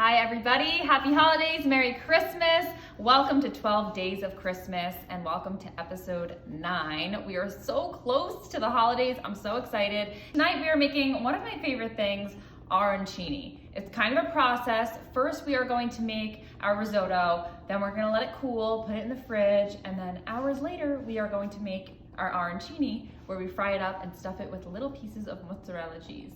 Hi everybody, happy holidays, Merry Christmas. Welcome to 12 Days of Christmas and welcome to episode 9. We are so close to the holidays, I'm so excited. Tonight we are making one of my favorite things, arancini. It's kind of a process. First we are going to make our risotto, then we're gonna let it cool, put it in the fridge, and then hours later we are going to make our arancini where we fry it up and stuff it with little pieces of mozzarella cheese.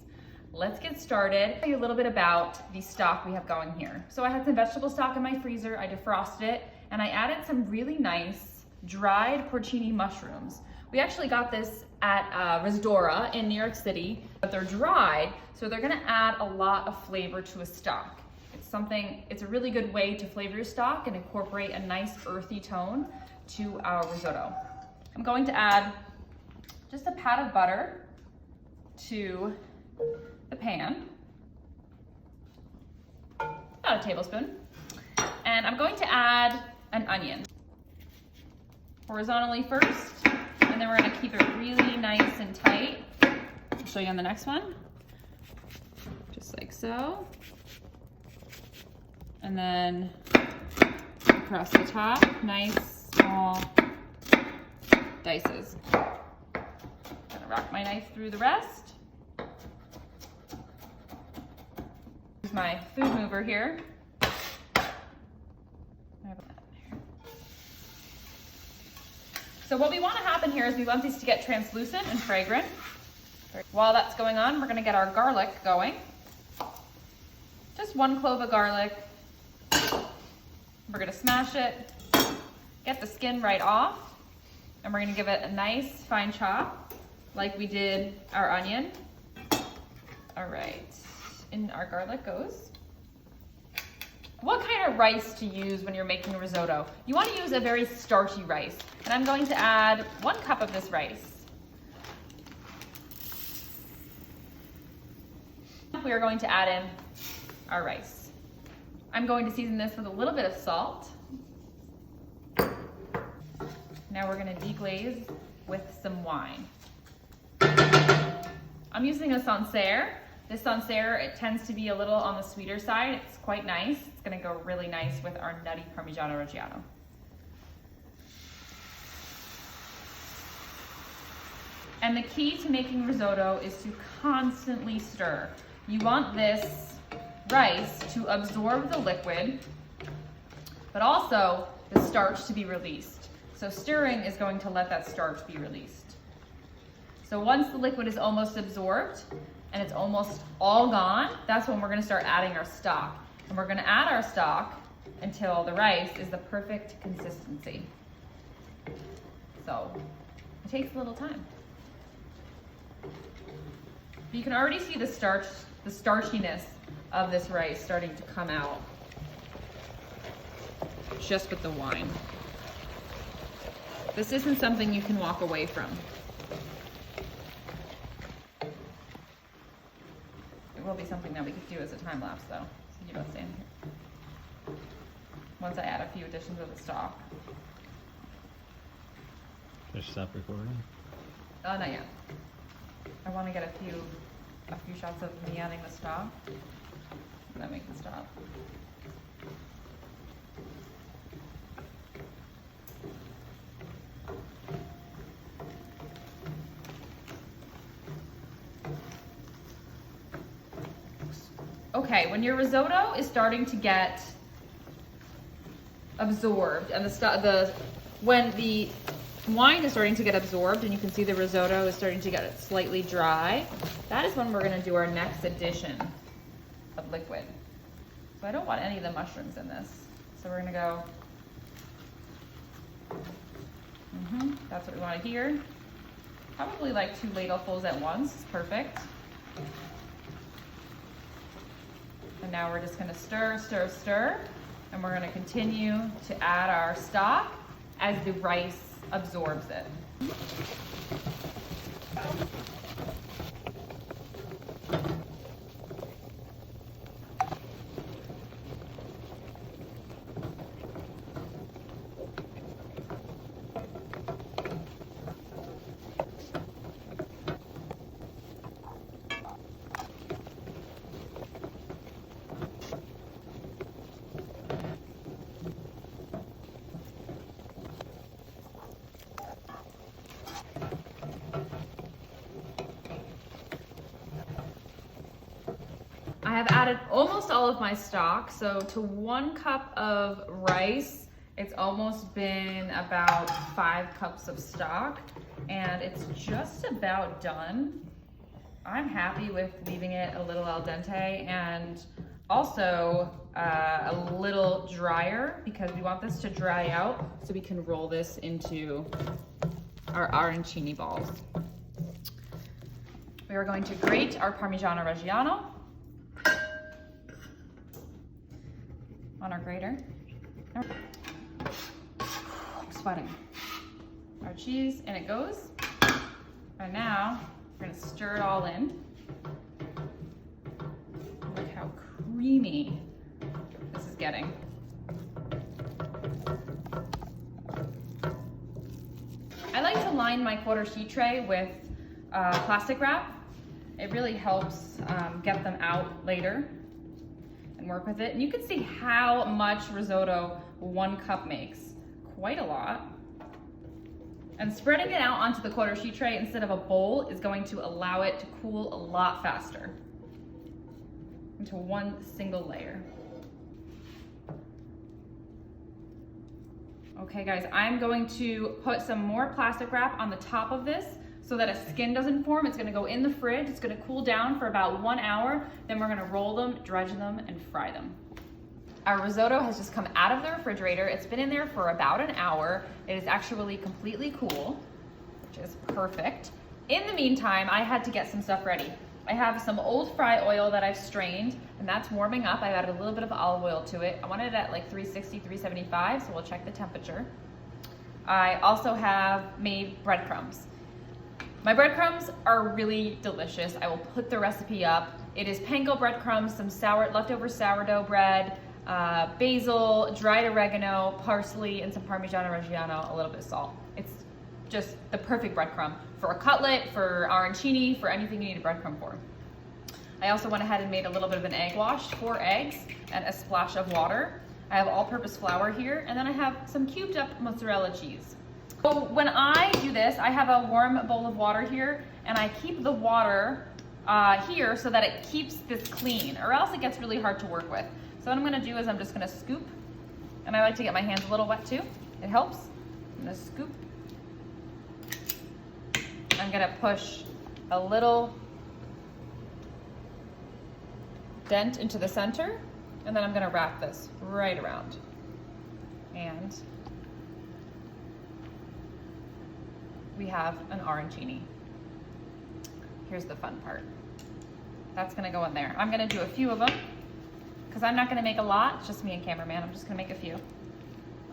Let's get started. I'll tell you a little bit about the stock we have going here. So I had some vegetable stock in my freezer, I defrosted it, and I added some really nice dried porcini mushrooms. We actually got this at Risdora in New York City, but they're dried, so they're gonna add a lot of flavor to a stock. It's a really good way to flavor your stock and incorporate a nice earthy tone to our risotto. I'm going to add just a pat of butter to the pan, about a tablespoon, and I'm going to add an onion horizontally first, and then we're going to keep it really nice and tight. I'll show you on the next one, just like so, and then across the top, nice small dices. Gonna rock my knife through the rest. My food mover here. So what we want to happen here is we want these to get translucent and fragrant. While that's going on, we're going to get our garlic going. Just 1 clove of garlic. We're going to smash it, get the skin right off, and we're going to give it a nice fine chop like we did our onion. All right. In our garlic goes. What kind of rice to use when you're making a risotto? You want to use a very starchy rice, and I'm going to add 1 cup of this rice. We are going to add in our rice. I'm going to season this with a little bit of salt. Now we're going to deglaze with some wine. I'm using a sancerre. This sancerre, it tends to be a little on the sweeter side. It's quite nice. It's gonna go really nice with our nutty Parmigiano Reggiano. And the key to making risotto is to constantly stir. You want this rice to absorb the liquid, but also the starch to be released. So stirring is going to let that starch be released. So once the liquid is almost absorbed, and it's almost all gone, that's when we're gonna start adding our stock. And we're gonna add our stock until the rice is the perfect consistency. So it takes a little time. You can already see the starchiness of this rice starting to come out just with the wine. This isn't something you can walk away from. It will be something that we could do as a time lapse though. So you both stand here. Once I add a few additions of the stock. Just stop recording? Not yet. I want to get a few shots of me adding the stock. And then we can stop. Okay, when your risotto is starting to get absorbed and when the wine is starting to get absorbed and you can see the risotto is starting to get slightly dry, that is when we're going to do our next addition of liquid. So I don't want any of the mushrooms in this. So we're going to go, that's what we want to hear. Probably like 2 ladlefuls at once, it's perfect. And now we're just gonna stir, stir, stir, and we're gonna continue to add our stock as the rice absorbs it. added almost all of my stock. So to 1 cup of rice, it's almost been about 5 cups of stock, and it's just about done. I'm happy with leaving it a little al dente and also a little drier because we want this to dry out so we can roll this into our arancini balls. We are going to grate our Parmigiano Reggiano on our grater. I'm sweating. Our cheese, and it goes. And now we're gonna stir it all in. Look how creamy this is getting. I like to line my quarter sheet tray with plastic wrap. It really helps get them out later and work with it. And you can see how much risotto 1 cup makes. Quite a lot. And spreading it out onto the quarter sheet tray instead of a bowl is going to allow it to cool a lot faster into 1 single layer. Okay guys, I'm going to put some more plastic wrap on the top of this so that a skin doesn't form. It's gonna go in the fridge. It's gonna cool down for about 1 hour. Then we're gonna roll them, dredge them, and fry them. Our risotto has just come out of the refrigerator. It's been in there for about an hour. It is actually completely cool, which is perfect. In the meantime, I had to get some stuff ready. I have some old fry oil that I've strained, and that's warming up. I've added a little bit of olive oil to it. I want it at like 360, 375, so we'll check the temperature. I also have made breadcrumbs. My breadcrumbs are really delicious. I will put the recipe up. It is panko breadcrumbs, some leftover sourdough bread, basil, dried oregano, parsley, and some Parmigiano Reggiano, a little bit of salt. It's just the perfect breadcrumb for a cutlet, for arancini, for anything you need a breadcrumb for. I also went ahead and made a little bit of an egg wash, 4 eggs and a splash of water. I have all-purpose flour here, and then I have some cubed up mozzarella cheese. So when I do this, I have a warm bowl of water here, and I keep the water here so that it keeps this clean, or else it gets really hard to work with. So what I'm gonna do is I'm just gonna scoop, and I like to get my hands a little wet too. It helps. I'm gonna scoop. I'm gonna push a little dent into the center, and then I'm gonna wrap this right around. And we have an arancini. Here's the fun part. That's gonna go in there. I'm gonna do a few of them, because I'm not gonna make a lot. It's just me and cameraman. I'm just gonna make a few.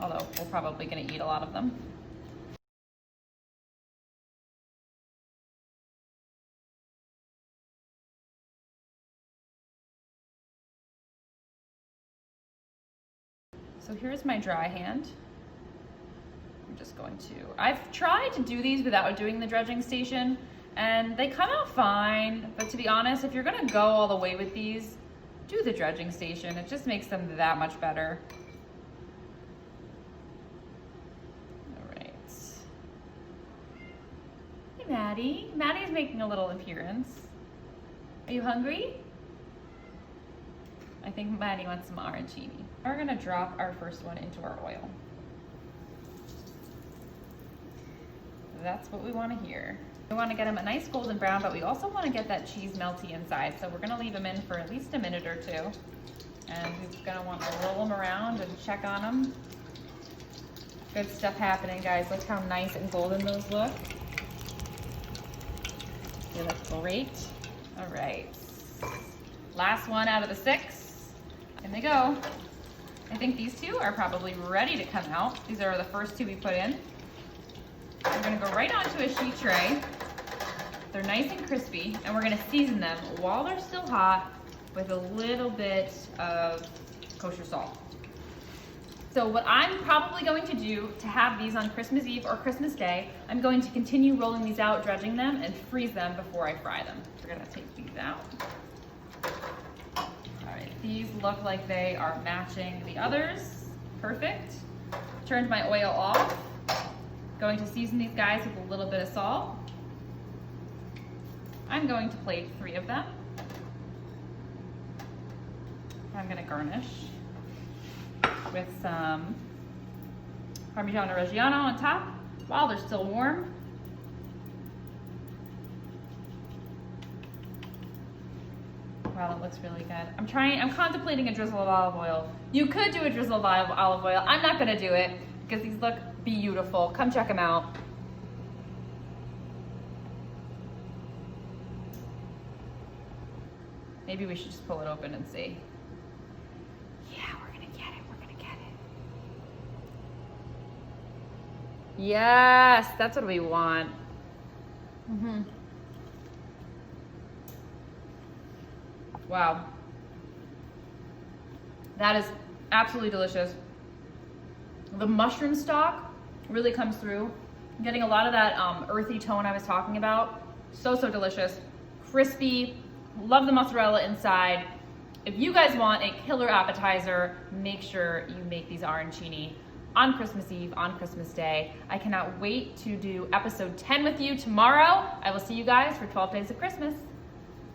Although we're probably gonna eat a lot of them. So here's my dry hand. I'm just going to, I've tried to do these without doing the dredging station, and they come out fine. But to be honest, if you're gonna go all the way with these, do the dredging station. It just makes them that much better. All right. Hey, Maddie. Maddie's making a little appearance. Are you hungry? I think Maddie wants some arancini. We're gonna drop our first one into our oil. That's what we want to hear. We want to get them a nice golden brown, but we also want to get that cheese melty inside. So we're going to leave them in for at least a minute or two. And we're going to want to roll them around and check on them. Good stuff happening, guys. Look how nice and golden those look. They look great. All right. Last one out of the 6. In they go. I think these 2 are probably ready to come out. These are the first 2 we put in. We're gonna go right onto a sheet tray. They're nice and crispy, and we're gonna season them while they're still hot with a little bit of kosher salt. So what I'm probably going to do to have these on Christmas Eve or Christmas Day, I'm going to continue rolling these out, dredging them, and freeze them before I fry them. We're gonna take these out. All right, these look like they are matching the others. Perfect. Turned my oil off. Going to season these guys with a little bit of salt. I'm going to plate 3 of them. I'm gonna garnish with some Parmigiano Reggiano on top while they're still warm. Wow, that looks really good. I'm contemplating a drizzle of olive oil. You could do a drizzle of olive oil. I'm not gonna do it because these look beautiful. Come check them out. Maybe we should just pull it open and see. Yeah, we're gonna get it, we're gonna get it. Yes, that's what we want. Wow. That is absolutely delicious. The mushroom stock really comes through. I'm getting a lot of that earthy tone I was talking about. So delicious. Crispy. Love the mozzarella inside. If you guys want a killer appetizer, make sure you make these arancini on Christmas Eve, on Christmas Day. I cannot wait to do episode 10 with you tomorrow. I will see you guys for 12 Days of Christmas.